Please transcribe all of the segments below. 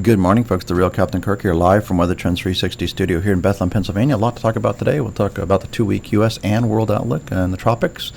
Good morning, folks. The real Captain Kirk here, live from Weather Trends 360 studio here in Bethlehem, Pennsylvania. A lot to talk about today. We'll talk about the 2-week U.S. and world outlook in the tropics.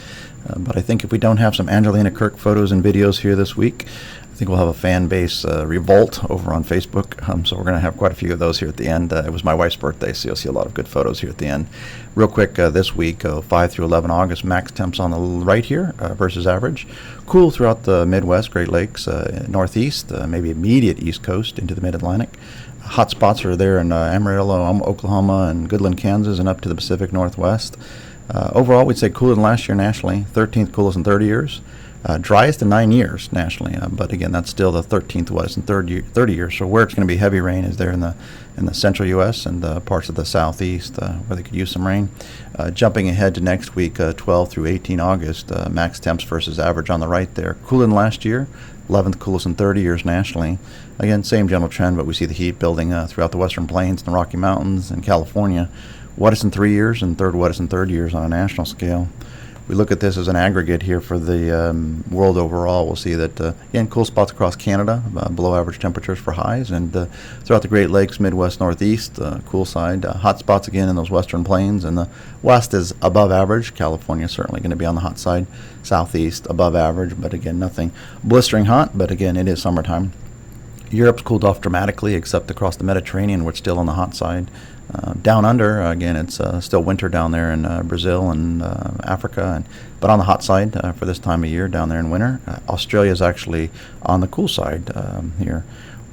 But I think if we don't have some Angelina Kirk photos and videos here this week, I think we'll have a fan base revolt over on Facebook. So we're going to have quite a few of those here at the end. It was my wife's birthday, so you'll see a lot of good photos here at the end. Real quick, this week, 5 through 11 August, max temps on the right here versus average. Cool throughout the Midwest, Great Lakes, Northeast, maybe immediate East Coast into the Mid-Atlantic. Hot spots are there in Amarillo, Oklahoma, and Goodland, Kansas, and up to the Pacific Northwest. Overall, we'd say cooler than last year nationally, 13th coolest in 30 years. Driest in 9 years nationally, but again, that's still the 13th wettest in 30 years. So where it's going to be heavy rain is there in the central U.S. and parts of the southeast where they could use some rain. Jumping ahead to next week, 12 through 18 August, max temps versus average on the right there. Cooler than last year, 11th coolest in 30 years nationally. Again, same general trend, but we see the heat building throughout the western plains and the Rocky Mountains and California. Wettest in 3 years and third wettest in 30 years on a national scale. We look at this as an aggregate here for the world overall. We'll see that, again, cool spots across Canada, below average temperatures for highs, and throughout the Great Lakes, Midwest, Northeast, cool side. Hot spots again in those western plains, and the west is above average. California is certainly going to be on the hot side. Southeast, above average, but again, nothing blistering hot, but again, it is summertime. Europe's cooled off dramatically, except across the Mediterranean, which is still on the hot side. Down under, again, it's still winter down there in Brazil and Africa, but on the hot side for this time of year down there in winter. Australia is actually on the cool side here.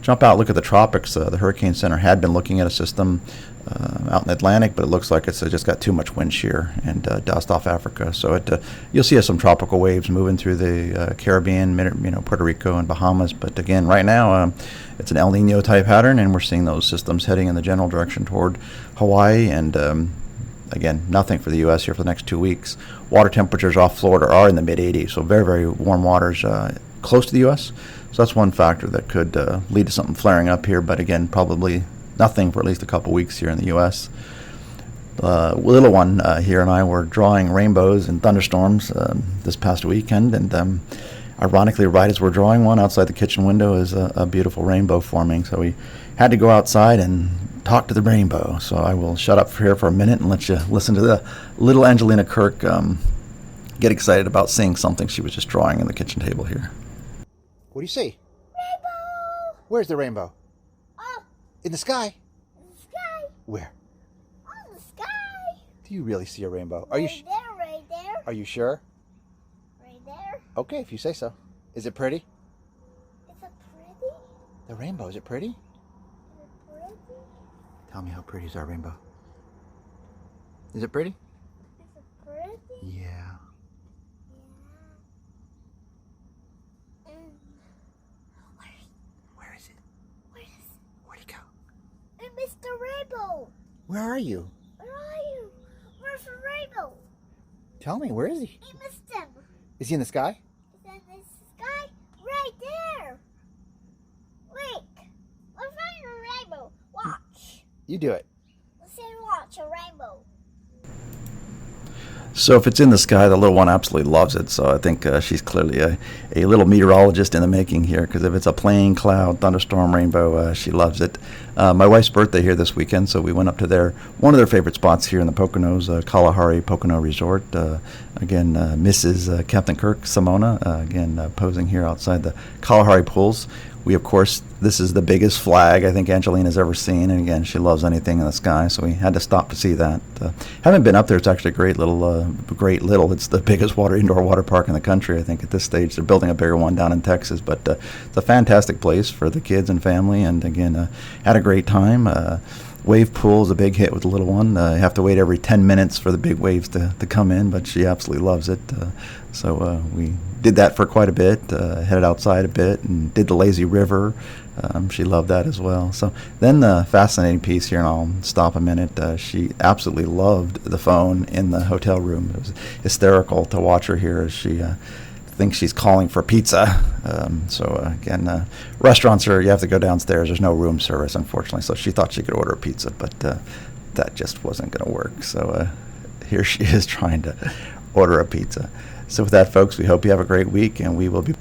Jump out, look at the tropics. The Hurricane Center had been looking at a system out in the Atlantic, but it looks like it's just got too much wind shear and dust off Africa. So you'll see some tropical waves moving through the Caribbean, Puerto Rico and Bahamas. But again, right now it's an El Nino type pattern, and we're seeing those systems heading in the general direction toward Hawaii. And again, nothing for the U.S. here for the next 2 weeks. Water temperatures off Florida are in the mid-80s, so very, very warm waters close to the U.S. So that's one factor that could lead to something flaring up here, but again, probably nothing for at least a couple weeks here in the U.S. Little one here and I were drawing rainbows and thunderstorms this past weekend, and ironically, right as we're drawing one, outside the kitchen window is a beautiful rainbow forming. So we had to go outside and talk to the rainbow. So I will shut up here for a minute and let you listen to the little Angelina Kirk get excited about seeing something she was just drawing on the kitchen table here. What do you see? Rainbow! Where's the rainbow? Oh, In the sky. in the sky. Where? On the sky. Do you really see a rainbow? Right there, right there. Are you sure? Right there. Okay, if you say so. Is it pretty? Is it pretty? The rainbow, is it pretty? Is it pretty? Tell me how pretty is our rainbow. Is it pretty? Is it pretty? Yeah. Yeah. Where is it? Where is Where'd he go? it? Mr. Rainbow. Where are you? Where are you? Where's the rainbow? Tell me, where is he? He missed him. Is he in the sky? Is in the sky? Right there. Wait. Let's find a rainbow. Watch. You do it. Let's say watch a rainbow. So if it's in the sky, the little one absolutely loves it. So I think she's clearly a little meteorologist in the making here, because if it's a plain cloud, thunderstorm, rainbow, she loves it. My wife's birthday here this weekend, so we went up to one of their favorite spots here in the Poconos, Kalahari Pocono Resort. Again, Mrs. Captain Kirk, Simona, again, posing here outside the Kalahari pools. We, of course, this is the biggest flag I think Angelina's ever seen, and again, she loves anything in the sky, so we had to stop to see that. Haven't been up there. It's actually a great little. It's the biggest indoor water park in the country, I think, at this stage. They're building a bigger one down in Texas, but it's a fantastic place for the kids and family, and again, had a great time. Wave pool is a big hit with the little one. You have to wait every 10 minutes for the big waves to come in, but she absolutely loves it. So we did that for quite a bit, headed outside a bit, and did the lazy river. She loved that as well. So then the fascinating piece here, and I'll stop a minute, she absolutely loved the phone in the hotel room. It was hysterical to watch her here as she thinks she's calling for pizza. Again, restaurants you have to go downstairs. There's no room service, unfortunately. So she thought she could order a pizza, but that just wasn't going to work. So here she is trying to order a pizza. So with that, folks, we hope you have a great week, and we will be